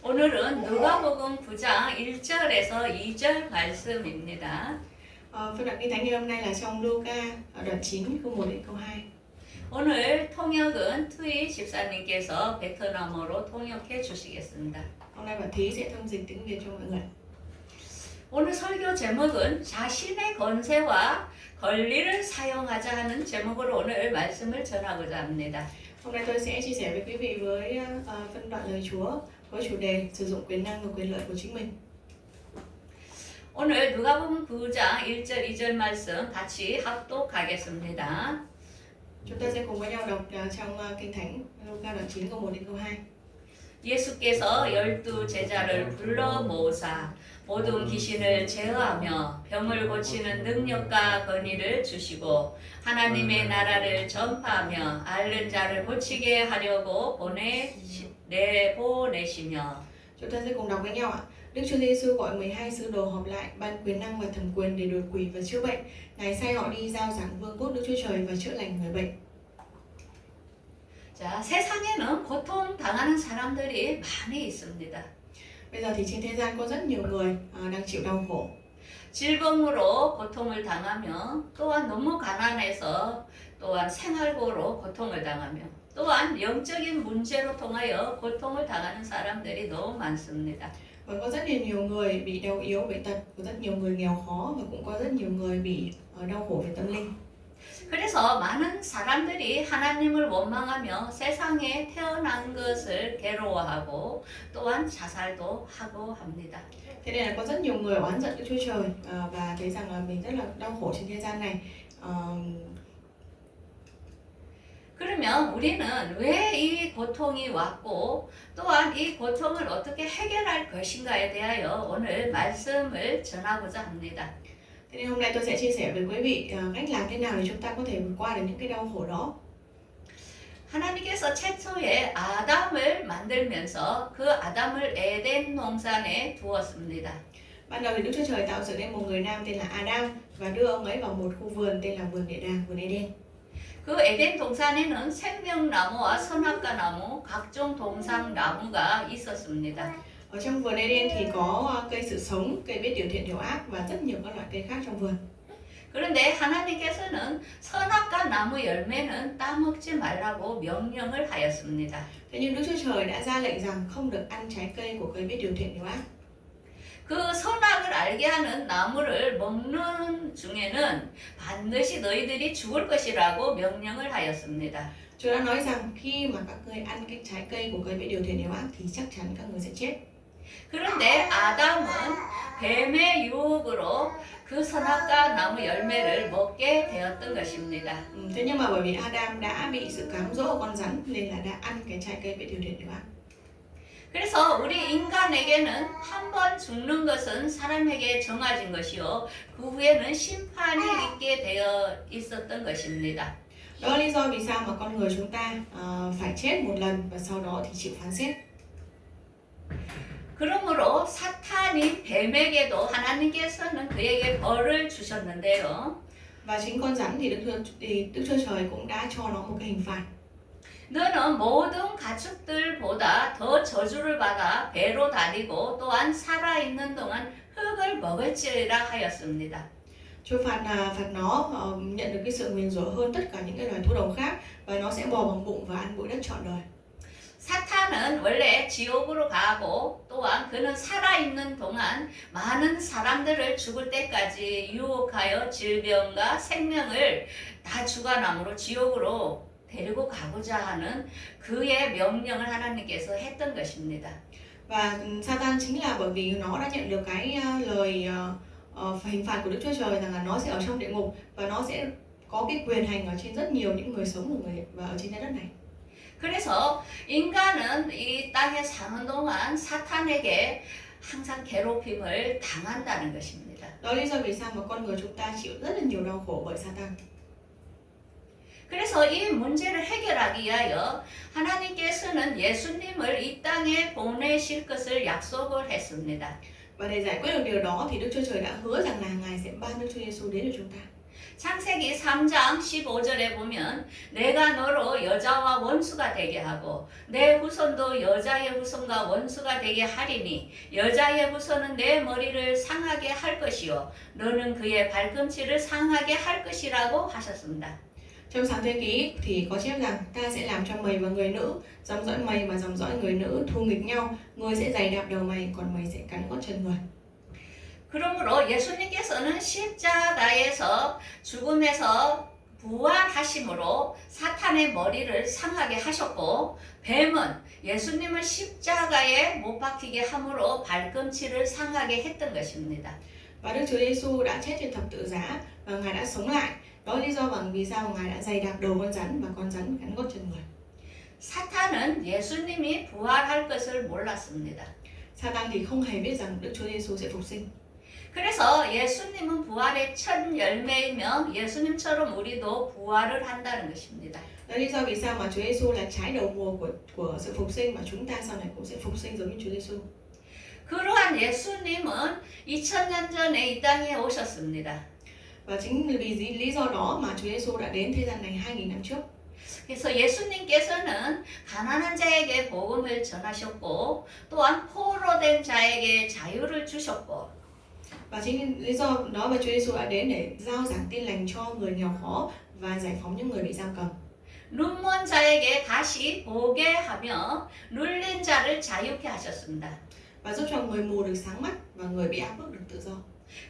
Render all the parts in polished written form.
오늘은 누가복음 9장 1절에서 2절 말씀입니다. Phần đoạn kinh thánh ngày hôm nay là trong Luca đoạn 9 câu 1 đến câu 2. 오늘 통역은 투이 집사님께서 베트남어로 통역해 주시겠습니다. Hôm nay bạn Thí sẽ thông dịch tiếng Việt cho mọi người. 오늘 설교 제목은 자신의 권세와 권리를 사용하자 하는 제목으로 오늘 말씀을 전하고자 합니다. Hôm nay tôi sẽ chia sẻ với quý vị với phân đoạn lời Chúa với chủ đề sử dụng quyền năng và quyền lợi của chính mình. 오늘 누가복음 9장 1절 2절 말씀 같이 합독하겠습니다. Chúng ta sẽ cùng với nhau đọc trong kinh thánh Luca đoạn 9 câu 1 đến câu 2. 예수께서 12 제자를 불러 모으사 모든 귀신을 제어하며 병을 고치는 능력과 권위를 주시고 하나님의 나라를 전파하며 앓는 자를 고치게 하려고 내보내시며. Chúng ta sẽ cùng đọc với nhau ạ. Đức Chúa Giêsu gọi 12 sứ đồ họp lại, ban quyền năng và thẩm quyền để đuổi quỷ và chữa bệnh. Ngài sai họ đi rao giảng vương quốc Đức Chúa Trời và chữa lành người bệnh. 자, 세상에는 고통 당하는 사람들이 많이 있습니다. Bây giờ thì trên thế gian có rất nhiều người đang chịu đau khổ. 질병으로 고통을 당하며 또한 너무 가난해서 또한 생활고로 고통을 당하며 또한 영적인 문제로 통하여 고통을 당하는 사람들이 너무 많습니다. Và có rất là nhiều người bị đau yếu bệnh tật, có rất nhiều người nghèo khó và cũng có rất nhiều người bị đau khổ về tâm linh. 그래서 많은 사람들이 하나님을 원망하며 세상에 태어난 것을 괴로워하고 또한 자살도 하고 합니다. Thế nên là có rất nhiều người oán giận Đức Chúa Trời và thấy rằng là mình rất là đau khổ trên thế gian này. 그러면 우리는 왜 이 고통이 왔고 또한 이 고통을 어떻게 해결할 것인가에 대하여 오늘 말씀을 전하고자 합니다. Thế nên hôm nay tôi sẽ chia sẻ với quý vị cách làm thế nào để chúng ta có thể vượt qua được những cái đau khổ đó. 하나님께서 최초에 아담을 만들면서 그 아담을 에덴 동산에 두었습니다. Ban đầu thì Đức Chúa Trời tạo dựng nên một người nam tên là Adam và đưa ông ấy vào một khu vườn tên là vườn địa đàng, vườn Eden. 그 에덴 동산에는 생명나무와 선악과 나무, 각종 동상 나무가 있었습니다. Ở trong vườn Eden thì có cây sự sống, cây biết điều thiện điều ác và rất nhiều các loại cây khác trong vườn. 그런데 하나님께서는 선악과 나무 열매는 따먹지 말라고 명령을 하였습니다. Thế nhưng Đức Chúa Trời đã ra lệnh rằng không được ăn trái cây của cây biết điều thiện điều ác. 그 선악을 알게 하는 나무를 먹는 중에는 반드시 너희들이 죽을 것이라고 명령을 하였습니다. Chúa đã nói rằng khi mà các ngươi ăn cái trái cây của cây biết điều thiện điều ác thì chắc chắn các ngươi sẽ chết. 그런데 아담은 뱀의 유혹으로 그 선악과 나무 열매를 먹게 되었던 것입니다. Thế nhưng mà bởi vì Adam đã bị sự cám dỗ của con rắn nên là đã ăn cái trái cây biết điều thiện điều ác. 그래서 우리 인간에게는 한 번 죽는 것은 사람에게 정해진 것이요 그 후에는 심판이 있게 되어 있었던 것입니다. Đó là lý do vì sao mà con người chúng ta phải chết một lần và sau đó thì chịu phán xét. 그러므로 사탄이 뱀에게도 하나님께서는 그에게 벌을 주셨는데요. Và chính con rắn thì Đức Chúa Trời cũng đã cho nó một cái hình phạt. 너는 모든 가축들보다 더 저주를 받아 배로 다니고 또한 살아있는 동안 흙을 먹을지라 하였습니다. Chúa phạt nó nhận được cái sự nguyền rủa hơn tất cả những cái loài thú đồng khác và nó sẽ bò bằng bụng và ăn bụi đất trọn đời. 사탄은 원래 지옥으로 가고 또한 그는 살아있는 동안 많은 사람들을 죽을 때까지 유혹하여 질병과 생명을 다 주관함으로 지옥으로 데리고 가고자 하는 그의 명령을 하나님께서 했던 것입니다. Và Satan chính là bởi vì nó đã nhận được cái lời hình phạt của Đức Chúa Trời rằng là nó sẽ ở trong địa ngục và nó sẽ có cái quyền hành ở trên rất nhiều những người sống và ở trên trái đất này. 그래서 인간은 이 땅에 사는 동안 사탄에게 항상 괴롭힘을 당한다는 것입니다. Đó là lý do vì sao mà con người chúng ta chịu rất là nhiều đau khổ bởi Satan. 그래서 이 문제를 해결하기 위하여 하나님께서는 예수님을 이 땅에 보내실 것을 약속을 했습니다. Và để giải quyết được điều đó thì Đức Chúa Trời đã hứa rằng là Ngài sẽ ban Đức Chúa Giêsu đến cho chúng ta. 창세기 3장 15절에 보면 내가 너로 여자와 원수가 되게 하고 내 후손도 여자의 후손과 원수가 되게 하리니 여자의 후손은 내 머리를 상하게 할 것이요 너는 그의 발꿈치를 상하게 할 것이라고 하셨습니다. Trong sáng thế ký thì có chép rằng ta sẽ làm cho mày và người nữ, dòng dõi mày và dòng dõi người nữ thù nghịch nhau, người sẽ giày đạp đầu mày, còn mày sẽ cắn gót chân người. 그러므로 예수님께서는 십자가에서 죽음에서 부활하심으로 사탄의 머리를 상하게 하셨고 뱀은 예수님을 십자가에 못 박히게 함으로 발꿈치를 상하게 했던 것입니다. Và Đức Chúa Giêsu đã chết trên thập tự giá và Ngài đã sống lại. Đó là lý do bằng vì sao Ngài đã giày đạp đầu con rắn và con rắn cắn gót chân người. 사탄은 예수님이 부활할 것을 몰랐습니다. Satan thì không hề biết rằng Đức Chúa Giêsu sẽ phục sinh. 그래서 예수님은 부활의 첫 열매이며 예수님처럼 우리도 부활을 한다는 것입니다. Đó là lý do vì sao mà Chúa Giêsu là trái đầu mùa của sự phục sinh, mà chúng ta sau này cũng sẽ phục sinh giống như Chúa Giêsu. 그러한 예수님은 2000년 전에 이 땅에 오셨습니다. Và chính vì lý do đó mà Chúa Giêsu đã đến thế gian này 2000 năm trước. 그래서 예수님께서는 가난한 자에게 복음을 전하셨고 또한 포로된 자에게 자유를 주셨고 Và chính lý do đó mà Chúa Giêsu đã đến để giao giảng tin lành cho người nghèo khó và giải phóng những người bị giam cầm. 눈먼 자에게 다시 보게 하며 눌린 자를 자유케 하셨습니다. Và giúp cho người mù được sáng mắt và người bị áp bức được tự do.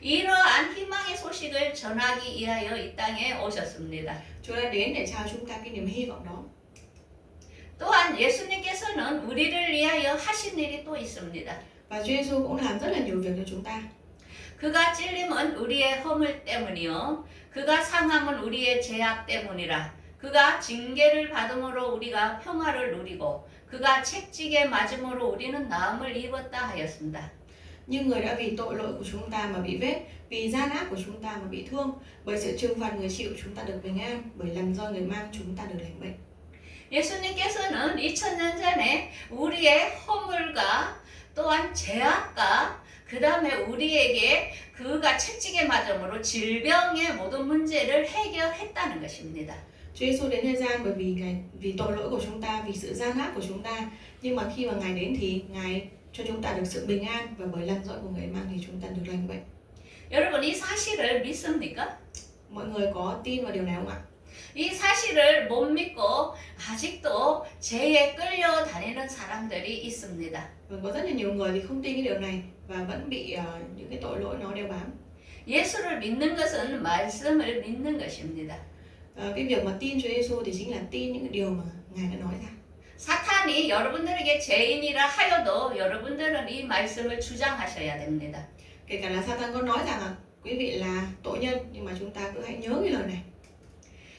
이러한 희망의 소식을 전하기 위하여 이 땅에 오셨습니다. Chúa đã đến để trao chúng ta cái niềm hy vọng đó. 또한 예수님께서는 우리를 위하여 하신 일이 또 있습니다. Và Chúa Giêsu cũng làm rất là nhiều việc cho chúng ta. 그가 찔림은 우리의 허물 때문이요 그가 상함은 우리의 죄악 때문이라 그가 징계를 받음으로 우리가 평화를 누리고 그가 채찍에 맞음으로 우리는 나음을 입었다 하였습니다. Nhưng người đã vì tội lỗi của chúng ta mà bị vết, vì gian ác của chúng ta mà bị thương, bởi sự trừng phạt người chịu chúng ta được bình an, bởi lần do người mang chúng ta được lành bệnh. 예수님께서는 2000년 전에 우리의 허물과 또한 죄악과 그 다음에 우리에게 그가 채찍에 맞음으로 질병의 모든 문제를 해결했다는 것입니다. Chúa Giêsu đến thế gian bởi vì Ngài vì tội lỗi của chúng ta, vì sự gian ác của chúng ta. Nhưng mà khi mà Ngài đến thì Ngài cho chúng ta được sự bình an, và bởi lần dõi của Người mang thì chúng ta được lành bệnh. 여러분 이 사실을 믿습니까? Mọi người có tin vào điều này không ạ? 이 사실을 못 믿고 아직도 죄에 끌려다니는 사람들이 있습니다. Và có rất là nhiều người thì không tin cái điều này và vẫn bị những cái tội lỗi nó đeo bám. 예수를 믿는 것은 말씀을 믿는 것입니다. Cái việc mà tin Chúa Giêsu thì chính là tin những cái điều mà Ngài đã nói ra. 사탄이 여러분들에게 죄인이라 하여도 여러분들은 이 말씀을 주장하셔야 됩니다. Kể cả là Satan có nói rằng là quý vị là tội nhân, nhưng mà chúng ta cứ hãy nhớ cái lời này.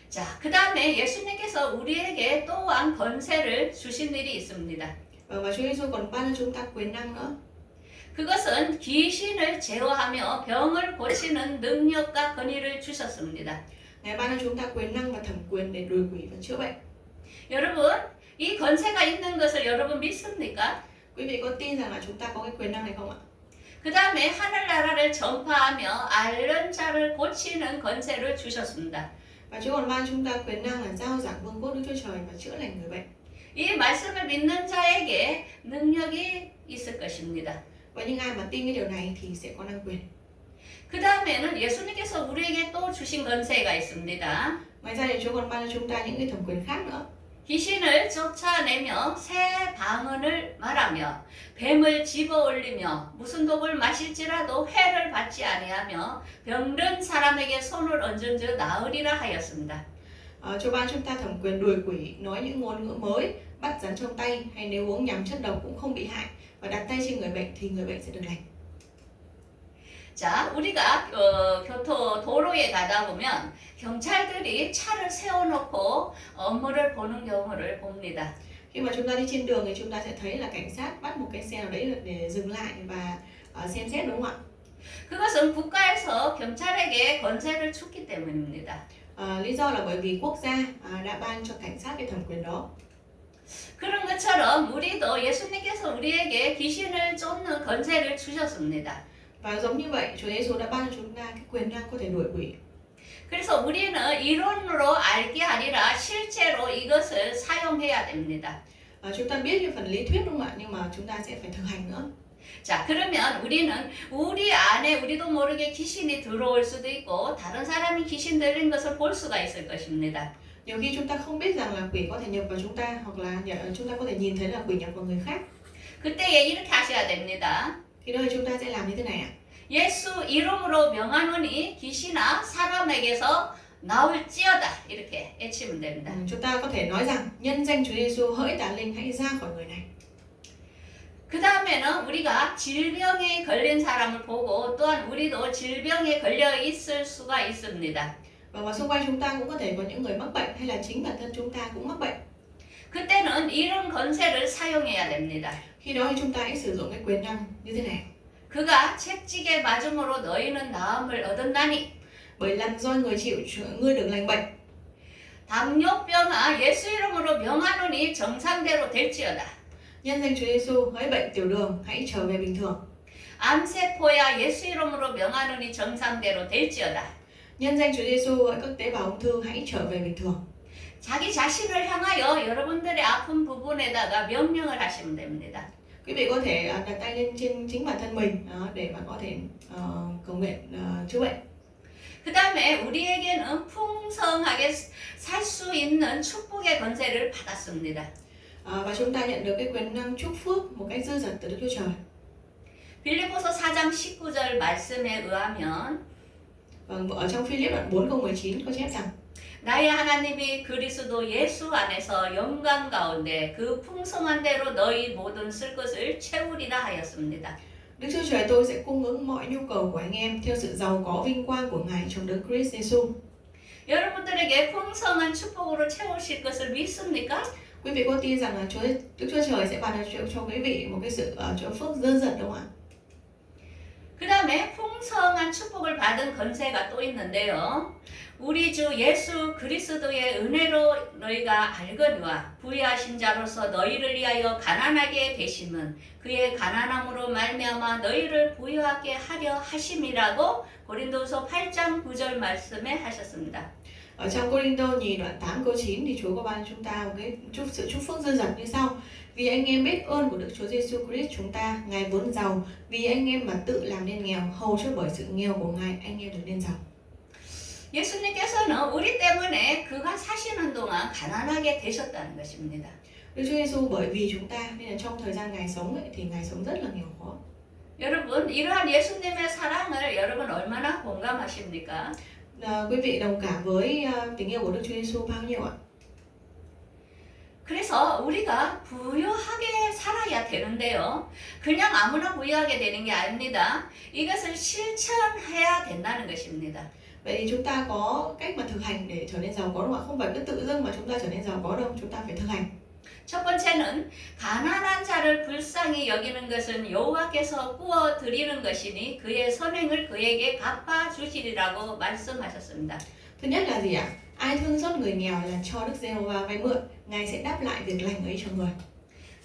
자, 그 다음에 예수님께서 우리에게 또한 권세를 주신 일이 있습니다. Và Chúa Giêsu còn ban cho chúng ta quyền năng nữa. 그것은 귀신을 제어하며 병을 고치는 능력과 권위를 주셨습니다. Ngài ban cho chúng ta quyền năng và thẩm quyền để đuổi quỷ và chữa bệnh. 여러분, 이 권세가 있는 것을 여러분 믿습니까? Quý vị có tin rằng là chúng ta có cái quyền năng này không ạ? 그 다음에 하늘나라를 전파하며 앓는 자를 고치는 권세를 주셨습니다. Và Chúa còn ban chúng ta quyền năng là giao giảng vương quốc Đức Chúa Trời và chữa lành người bệnh. 이 말씀을 믿는 자에게 능력이 있을 것입니다. Và những ai mà tin cái điều này thì sẽ có năng quyền. 그 다음에는 예수님께서 우리에게 또 주신 권세가 있습니다. Ngoài ra thì Chúa còn ban cho chúng ta những cái thẩm quyền khác nữa. 귀신을 쫓아내며 새 방언을 말하며 뱀을 집어올리며 무슨 독을 마실지라도 해를 받지 아니하며 병든 사람에게 손을 얹은 즉 나으리라 하였습니다. Chúa ban chúng ta thẩm quyền đuổi quỷ, nói những ngôn ngữ mới, bắt rắn trong tay, hay nếu uống nhầm chất độc cũng không bị hại, và đặt tay trên người bệnh thì người bệnh sẽ được lành. 자, 우리가 도로에 가다 보면 경찰들이 차를 세워놓고 업무를 보는 경우를 봅니다. Khi mà chúng ta đi trên đường thì chúng ta sẽ thấy là cảnh sát bắt một cái xe nào đấy để dừng lại và xem xét, đúng không ạ? 그것은 국가에서 경찰에게 권세를 줬기 때문입니다. Lý do là bởi vì quốc gia đã ban cho cảnh sát cái thẩm quyền đó. 그런 것처럼 우리도 예수님께서 우리에게 귀신을 쫓는 권세를 주셨습니다. Và giống như vậy, Chúa Giêsu đã ban cho chúng ta cái quyền năng có thể đuổi quỷ. 그래서 우리는 이론으로 알게 아니라 실제로 이것을 사용해야 됩니다. Chúng ta biết cái phần lý thuyết đúng không ạ? Nhưng mà chúng ta sẽ phải thực hành nữa. 자, 그러면 우리는 우리 안에 우리도 모르게 귀신이 들어올 수도 있고 다른 사람이 귀신 들린 것을 볼 수가 있을 것입니다. Nhiều khi chúng ta không biết rằng là quỷ có thể nhập vào chúng ta, hoặc là chúng ta có thể nhìn thấy là quỷ nhập vào người khác. 그때에 이렇게 하셔야 됩니다. Khi đó thì chúng ta sẽ làm như thế này ạ. 예수 이름으로 명하노니 귀신아 사람에게서 나올지어다 이렇게 외치면 됩니다. Chúng ta có thể nói rằng nhân danh Chúa Giêsu hỡi tà linh hãy ra khỏi người này. 그 다음에는 우리가 질병에 걸린 사람을 보고 또한 우리도 질병에 걸려 있을 수가 있습니다. Và xung quanh chúng ta cũng có thể có những người mắc bệnh, hay là chính bản thân chúng ta cũng mắc bệnh. 그때는 이런 권세를 사용해야 됩니다. Khi đó thì chúng ta hãy sử dụng cái quyền năng như thế này. 그가 채찍에 맞음으로 너희는 나음을 얻었나니 Bởi lần do người chịu ngươi được lành bệnh. 당뇨병아 예수 이름으로 명하노니 정상대로 될지어다. Nhân danh Chúa Giêsu hỡi bệnh tiểu đường hãy trở về bình thường. 암세포야 예수 이름으로 명하노니 정상대로 될지어다. Nhân danh Chúa Giêsu hỡi các tế bào ung thư hãy trở về bình thường. 자기 자신을 향하여 여러분들의 아픈 부분에다가 명령을 하시면 됩니다. Quý vị có thể đặt tay lên trên chính bản thân mình để mà có thể cầu nguyện chữa bệnh. 그 다음에 우리에게는 풍성하게 살 수 있는 축복의 권세를 받았습니다. Và chúng ta nhận được cái quyền năng chúc phước một cách dư dật từ Đức Chúa Trời. 빌립보서 4장 19절 말씀에 의하면 Ở trong Philip đoạn 4 câu 19 có chép rằng 나의 하나님이 그리스도 예수 안에서 영광 가운데 그 풍성한 대로 너희 모든 쓸 것을 채우리라 하였습니다. Đức Chúa Trời tôi sẽ cung ứng mọi nhu cầu của anh em theo sự giàu có vinh quang của Ngài trong Đấng Christ Jesus. 여러분들에게 풍성한 축복으로 채우실 것을 믿습니까? Quý vị có tin rằng là Đức Chúa Trời sẽ ban cho quý vị một cái sự chúc phước dư dật đúng không ạ? 그 다음에 풍성한 축복을 받은 권세가 또 있는데요. 우리 주 예수 그리스도의 은혜로 너희가 알거니와 부유하신 자로서 너희를 위하여 가난하게 되심은 그의 가난함으로 말미암아 너희를 부유하게 하려 하심이라고 고린도서 8장 9절 말씀에 하셨습니다. Ở trong Cô-rinh-tô nhì đoạn 8 câu 9 thì Chúa có ban chúng ta một cái sự chúc phước dư dật như sau: vì anh em biết ơn của Đức Chúa Giêsu Christ chúng ta, Ngài vốn giàu, vì anh em mà tự làm nên nghèo, hầu cho bởi sự nghèo của Ngài anh em được nên giàu. 예수님께서는 우리 때문에 그가 사시는 동안 가난하게 되셨다는 것입니다. Đức Chúa Giêsu bởi vì chúng ta nên là trong thời gian Ngài sống ấy, thì Ngài sống rất là nghèo khó. 여러분 이러한 예수님의 사랑을 여러분 얼마나 공감하십니까? Quý vị đồng cảm với tình yêu của Đức Chúa Giêsu bao nhiêu ạ? 그래서 우리가 부유하게 살아야 되는데요. 그냥 아무나 부유하게 되는 게 아닙니다. 이것을 실천해야 된다는 것입니다. Vậy thì chúng ta có cách mà thực hành để trở nên giàu có đúng không ạ? Không phải cứ tự dưng mà chúng ta trở nên giàu có đâu, chúng ta phải thực hành. 첫 번째는 가난한 자를 불쌍히 여기는 것은 여호와께서 구워 드리는 것이니 그의 선행을 그에게 갚아 주시리라고 말씀하셨습니다. Thứ nhất là gì ạ? Ai thương xót người nghèo là cho Đức Giê-hô-va vay mượn, Ngài sẽ đáp lại việc lành ấy cho người.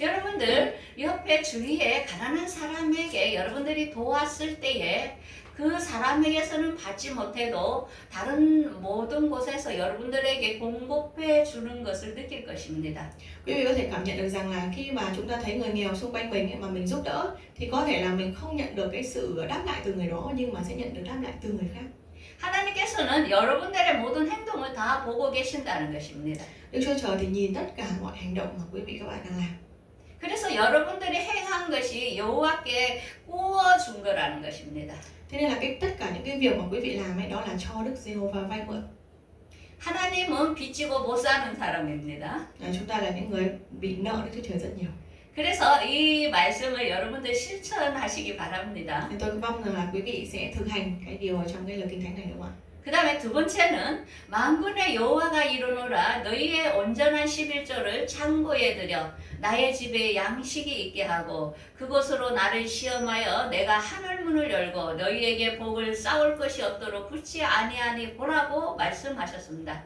여러분들 옆에 주위에 가난한 사람에게 여러분들이 도왔을 때에 그 사람에게서는 받지 못해도 다른 모든 곳에서 여러분들에게 공급해 주는 것을 느낄 것입니다. Quý vị có thể cảm nhận được rằng là khi mà chúng ta thấy người nghèo xung quanh mình mà mình giúp đỡ thì có thể là mình không nhận được cái sự đáp lại từ người đó, nhưng mà sẽ nhận được đáp lại từ người khác. 하나님께서는 여러분들의 모든 행동을 다 보고 계신다는 것입니다. Đức Chúa Trời thì nhìn tất cả mọi hành động mà quý vị các bạn đang làm. 그래서 여러분들이 행한 것이 여호와께 구워준 거라는 것입니다. Thế nên là tất cả những cái việc mà quý vị làm ấy đó là cho Đức Giê-hô-va vay mượn. 하나님은 빚지고 못 사는 사람입니다. Chúng ta là những người bị nợ Đức Chúa Trời rất nhiều. 그래서 이 말씀을 여러분들 실천하시기 바랍니다. Nên tôi mong rằng là quý vị sẽ thực hành cái điều ở trong cái lời kinh thánh này đúng không ạ? 그 다음에 두 번째는 만군의 여호와가 이르노라 너희의 온전한 11조를 창고에 들여 나의 집에 양식이 있게 하고 그곳으로 나를 시험하여 내가 하늘 문을 열고 너희에게 복을 쌓을 것이 없도록 굳지 아니하니 보라고 말씀하셨습니다.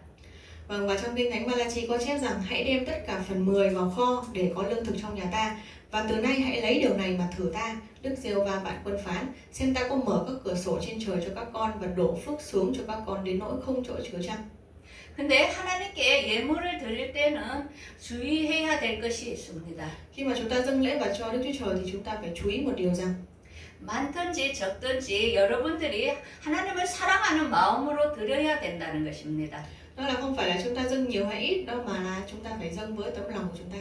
Vâng, và trong kinh thánh Malachi có chép rằng hãy đem tất cả phần 10 vào kho để có lương thực trong nhà ta, Và từ nay hãy lấy điều này mà thử ta, Đức Giê-hô-va vạn quân phán, xem ta có mở các cửa sổ trên trời cho các con và đổ phước xuống cho các con đến nỗi không chỗ chứa chăng. 근데 하나님께 예물을 드릴 때는 주의해야 될 것이 있습니다. Khi mà chúng ta dâng lễ vật cho Đức Chúa Trời thì chúng ta phải chú ý một điều rằng 많든지 적든지 여러분들이 하나님을 사랑하는 마음으로 드려야 된다는 것입니다. đó là không phải là chúng ta dâng nhiều hay ít đâu, mà là chúng ta phải dâng với tấm lòng của chúng ta.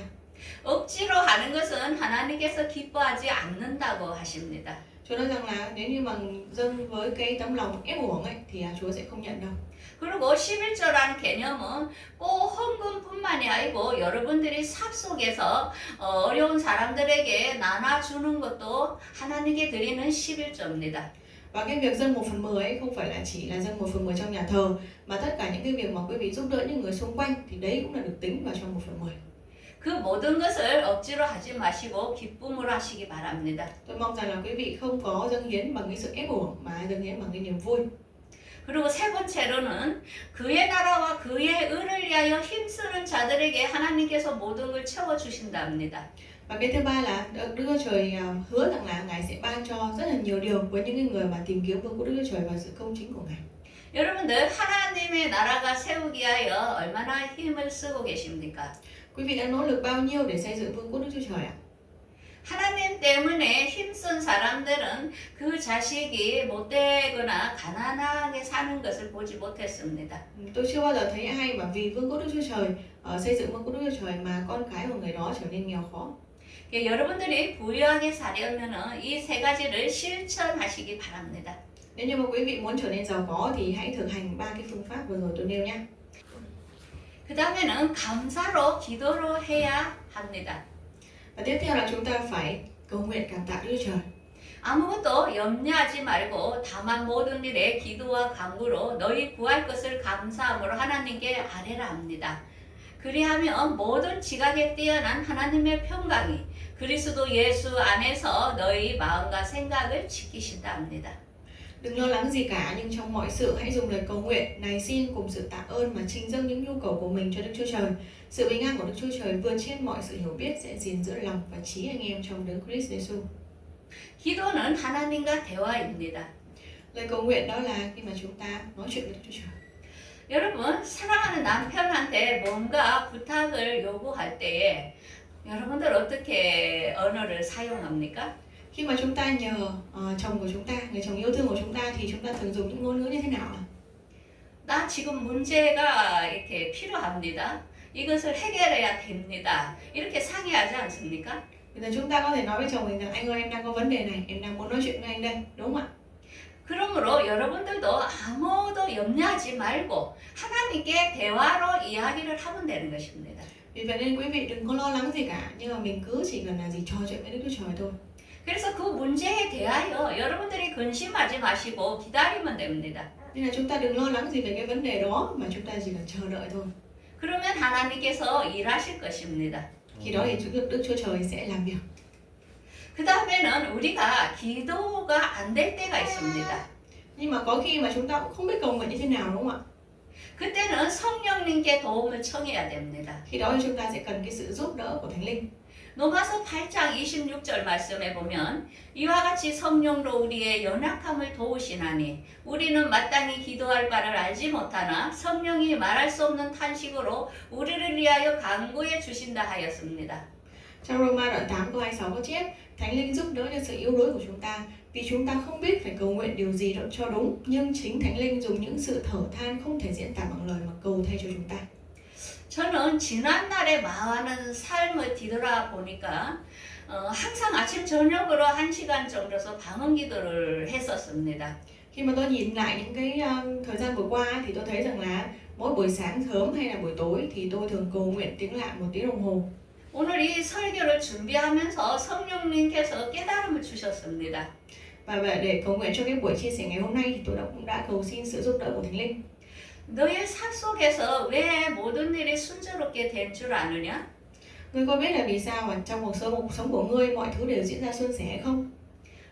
억지로 하는 것은 하나님께서 기뻐하지 않는다고 하십니다. Chúa nói rằng là nếu như mà dâng với cái tấm lòng ép uổng ấy thì Chúa sẽ không nhận đâu. 그리고 11조라는 개념은 꼭 헌금뿐만이 아니고 여러분들이 삽 속에서 어려운 사람들에게 나눠주는 것도 하나님께 드리는 11조입니다. Và cái việc dâng 1/10 ấy không phải là chỉ là dâng 1/10 trong nhà thờ, mà tất cả những cái việc mà quý vị giúp đỡ những người xung quanh thì đấy cũng là được tính vào trong 1/10. 그 모든 것을 억지로 하지 마시고 기쁨으로 하시기 바랍니다. Tôi mong rằng là quý vị không có dâng hiến bằng cái sự ép uổng mà dâng hiến bằng cái niềm vui. 그리고 세 번째로는 그의 나라와 그의 의를 위하여 힘쓰는 자들에게 하나님께서 모든 걸 채워주신답니다. Và cái thứ ba là Đức Chúa Trời hứa rằng là Ngài sẽ ban cho rất là nhiều điều với những cái người mà tìm kiếm vương quốc Đức Chúa Trời và sự công chính của Ngài. 여러분들 하나님의 나라가 세우기 위하여 얼마나 힘을 쓰고 계십니까? Quý vị đã nỗ lực bao nhiêu để xây dựng vương quốc Đức Chúa Trời ạ? 하나님 때문에 힘쓴 사람들은 그 자식이 못되거나 가난하게 사는 것을 보지 못했습니다. Tôi chưa bao giờ thấy ai mà vì vương quốc Đức Chúa Trời xây dựng vương quốc Đức Chúa Trời mà con cái của người đó trở nên nghèo khó. 여러분들이 부유하게 살려면 이 세 가지를 실천하시기 바랍니다. Nếu như mà quý vị muốn trở nên giàu có thì hãy thực hành ba cái phương pháp vừa rồi tôi nêu nhé. 그 다음에는 감사로 기도로 해야 합니다. Và tiếp theo là chúng ta phải cầu nguyện cảm tạ Đức Chúa Trời. 아무것도 염려하지 말고 다만 모든 일에 기도와 간구로 너희 구할 것을 감사함으로 하나님께 아뢰라 합니다. 그리하면 모든 지각에 뛰어난 하나님의 평강이 그리스도 예수 안에서 너희 마음과 생각을 지키신다 합니다. Đừng lo lắng gì cả, nhưng trong mọi sự hãy dùng lời cầu nguyện này xin cùng sự tạ ơn mà trình dâng những nhu cầu của mình cho Đức Chúa Trời. Sự bình an của Đức Chúa Trời vượt trên mọi sự hiểu biết sẽ gìn giữ lòng và trí anh em trong Đấng Christ Jesus. 기도는 하나님과 대화입니다. Lời cầu nguyện đó là khi mà chúng ta nói chuyện với Đức Chúa Trời. 여러분, 사랑하는 남편한테 뭔가 부탁을 요구할 때에 여러분들 어떻게 언어를 사용합니까? Khi mà chúng ta nhờ chồng của chúng ta, người chồng yêu thương của chúng ta thì chúng ta thường dùng những ngôn ngữ như thế nào ạ? 나 지금 문제가 이렇게 필요합니다. 이것을 해결해야 됩니다. 이렇게 상의하지 않습니까? Bây giờ chúng ta có thể nói với chồng mình rằng anh ơi, em đang có vấn đề này, em đang muốn nói chuyện với anh đây, đúng không ạ? 그러므로 여러분들도 아무도 염려하지 말고 하나님께 대화로 이야기를 하면 되는 것입니다. Vì vậy nên quý vị đừng có lo lắng gì cả, nhưng mà mình cứ chỉ cần là gì trò chuyện với Đức Chúa Trời thôi. 그래서 그 문제에 대하여 여러분들이 근심하지 마시고 기다리면 됩니다. Nên là chúng ta đừng lo lắng gì về cái vấn đề đó, mà chúng ta chỉ cần chờ đợi thôi. 그러면 하나님께서 일하실 것입니다. Khi đó thì Đức Chúa Trời sẽ làm việc. 그 다음에는 우리가 기도가 안 될 때가 있습니다. Nhưng mà có khi mà chúng ta cũng không biết cầu nguyện như thế nào, đúng không ạ? 그때는 성령님께 도움을 청해야 됩니다. Khi đó thì chúng ta sẽ cần cái sự giúp đỡ của Thánh Linh. 로마서 8장 26절 말씀에 보면 이와 같이 성령으로 우리의 연약함을 도우시나니 우리는 마땅히 기도할 바를 알지 못하나 성령이 말할 수 없는 탄식으로 우리를 위하여 간구해 주신다 하였습니다. Trong Roma đoạn 8 câu 26 có chép: Thánh Linh giúp đỡ cho sự yếu đuối của chúng ta, vì chúng ta không biết phải cầu nguyện điều gì cho đúng, nhưng chính Thánh Linh dùng những sự thở than không thể diễn tả bằng lời mà cầu thay cho chúng ta. 저는 지난날에 마하는 삶을 뒤돌아보니까 항상 아침 저녁으로 1시간 정도서 방언 기도를 했었습니다. Khi mà tôi nhìn lại những cái thời gian vừa qua thì tôi thấy rằng là mỗi buổi sáng sớm hay là buổi tối thì tôi thường cầu nguyện tiếng lạ 1 tiếng đồng hồ. 오늘 이 설교를 준비하면서 성령님께서 깨달음을 주셨습니다. Và để cầu nguyện cho cái buổi chia sẻ ngày hôm nay thì tôi cũng đã cầu xin sự giúp đỡ của Thánh Linh. 너의 삶 속에서 왜 모든 일이 순조롭게 된 줄 아느냐? Ngươi có biết là vì sao mà trong cuộc sống của ngươi mọi thứ đều diễn ra suôn sẻ hay không?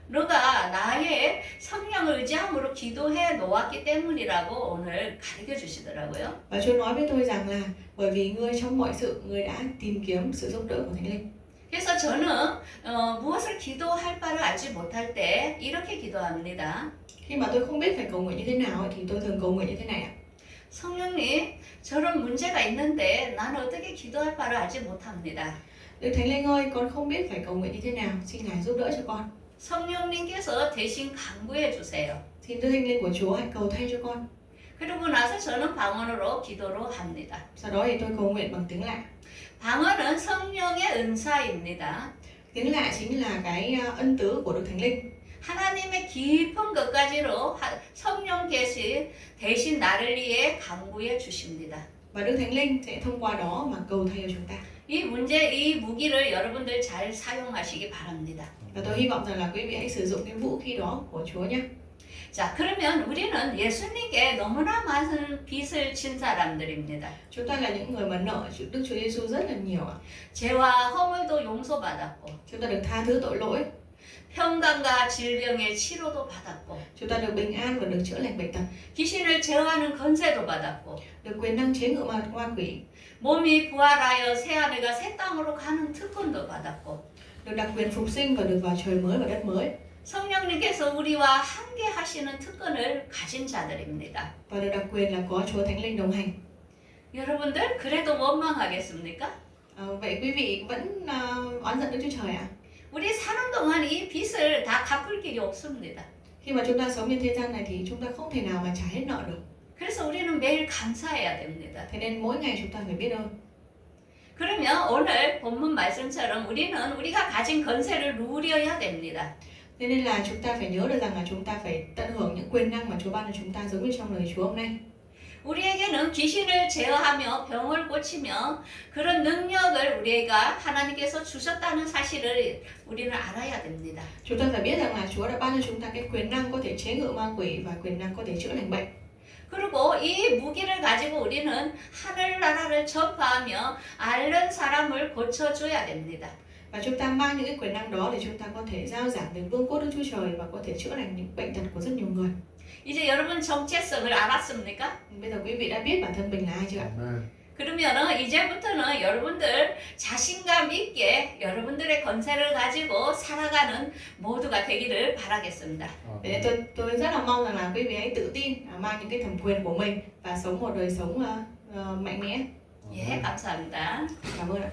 너가 나의 성령을 의지함으로 기도해 놓았기 때문이라고 오늘 가르쳐 주시더라고요. Và Chúa nói với tôi rằng là bởi vì ngươi trong mọi sự ngươi đã tìm kiếm sự giúp đỡ của Thánh Linh. 그래서 저는 무엇을 기도할 바를 알지 못할 때 이렇게 기도합니다. Khi mà tôi không biết phải cầu nguyện như thế nào ấy, thì tôi thường cầu nguyện như thế này ạ. 성령님, 저런 문제가 있는데 나는 어떻게 기도할 바를 알지 못합니다. Đức Thánh Linh ơi, con không biết phải cầu nguyện như thế nào, xin Ngài giúp đỡ cho con. 성령님께서 대신 강구해 주세요. Xin Đức Thánh Linh của Chúa hãy cầu thay cho con. 그러고 나서 저는 방언으로 기도로 합니다. Sau đó thì tôi cầu nguyện bằng tiếng lạ. 방언은 성령의 은사입니다. Tiếng lạ chính là cái ân tứ của Đức Thánh Linh. 하나님의 깊은 것까지로 성령 대신 나를 위해 강구해 주십니다. Và Đức Thánh Linh sẽ thông qua đó mà cầu thay cho chúng ta. 이 무기를 여러분들 잘 사용하시기 바랍니다. Và tôi hy vọng rằng là quý vị hãy sử dụng cái vũ khí đó của Chúa nhé. 자, 그러면 우리는 예수님께 너무나 많은 빚을 진 사람들입니다. Chúng ta là những người mà nợ Đức Chúa Giêsu rất là nhiều ạ. 죄와 허물도 용서받았고, Chúng ta được tha thứ tội lỗi, 평강과 질병의 치료도 받았고, chúng ta được bình an và được chữa lành bệnh tật, 귀신을 제어하는 권세도 받았고, được quyền năng chế ngự ma quỷ, 몸이 부활하여 새하늘과 새 땅으로 가는 특권도 받았고, được đặc quyền phục sinh và được vào trời mới và đất mới. 성령님께서 우리와 함께 하시는 특권을 가진 자들입니다. Và được đặc quyền là có Chúa Thánh Linh đồng hành. 여러분들 그래도 원망하겠습니까? Vậy quý vị vẫn oán giận Đức Chúa Trời ạ? 우리 사는 동안 이 빚을 다 갚을 길이 없습니다. Khi mà chúng ta sống trên thế gian này thì chúng ta không thể nào mà trả hết nợ được. 그래서 우리는 매일 감사해야 됩니다. Thế nên mỗi ngày chúng ta phải biết ơn. 그러면 오늘 본문 말씀처럼 우리는 우리가 가진 권세를 누려야 됩니다. Thế nên là chúng ta phải nhớ được rằng là chúng ta phải tận hưởng những quyền năng mà Chúa ban cho chúng ta giống như trong lời Chúa hôm nay. 우리에게는 귀신을 제어하며 병을 고치며 그런 능력을 우리가 하나님께서 주셨다는 사실을 우리는 알아야 됩니다. Chúng ta phải biết rằng là Chúa đã ban cho chúng ta cái quyền năng có thể chế ngự ma quỷ và quyền năng có thể chữa lành bệnh. 그리고 이 무기를 가지고 우리는 하늘나라를 전파하며 앓는 사람을 고쳐줘야 됩니다. Và chúng ta mang những cái quyền năng đó để chúng ta có thể giao giảng về vương quốc Đức Chúa Trời và có thể chữa lành những bệnh tật của rất nhiều người. 이제 여러분 정체성을 알았습니까? Bây giờ quý vị đã biết bản thân mình là ai chưa ạ? 그러면은 이제부터는 여러분들 자신감 있게 여러분들의 권세를 가지고 살아가는 모두가 되기를 바라겠습니다. Để tôi rất là mong rằng là quý vị hãy tự tin mang những cái thẩm quyền của mình và sống một đời sống mạnh mẽ. 예, 감사합니다. Cảm ơn ạ.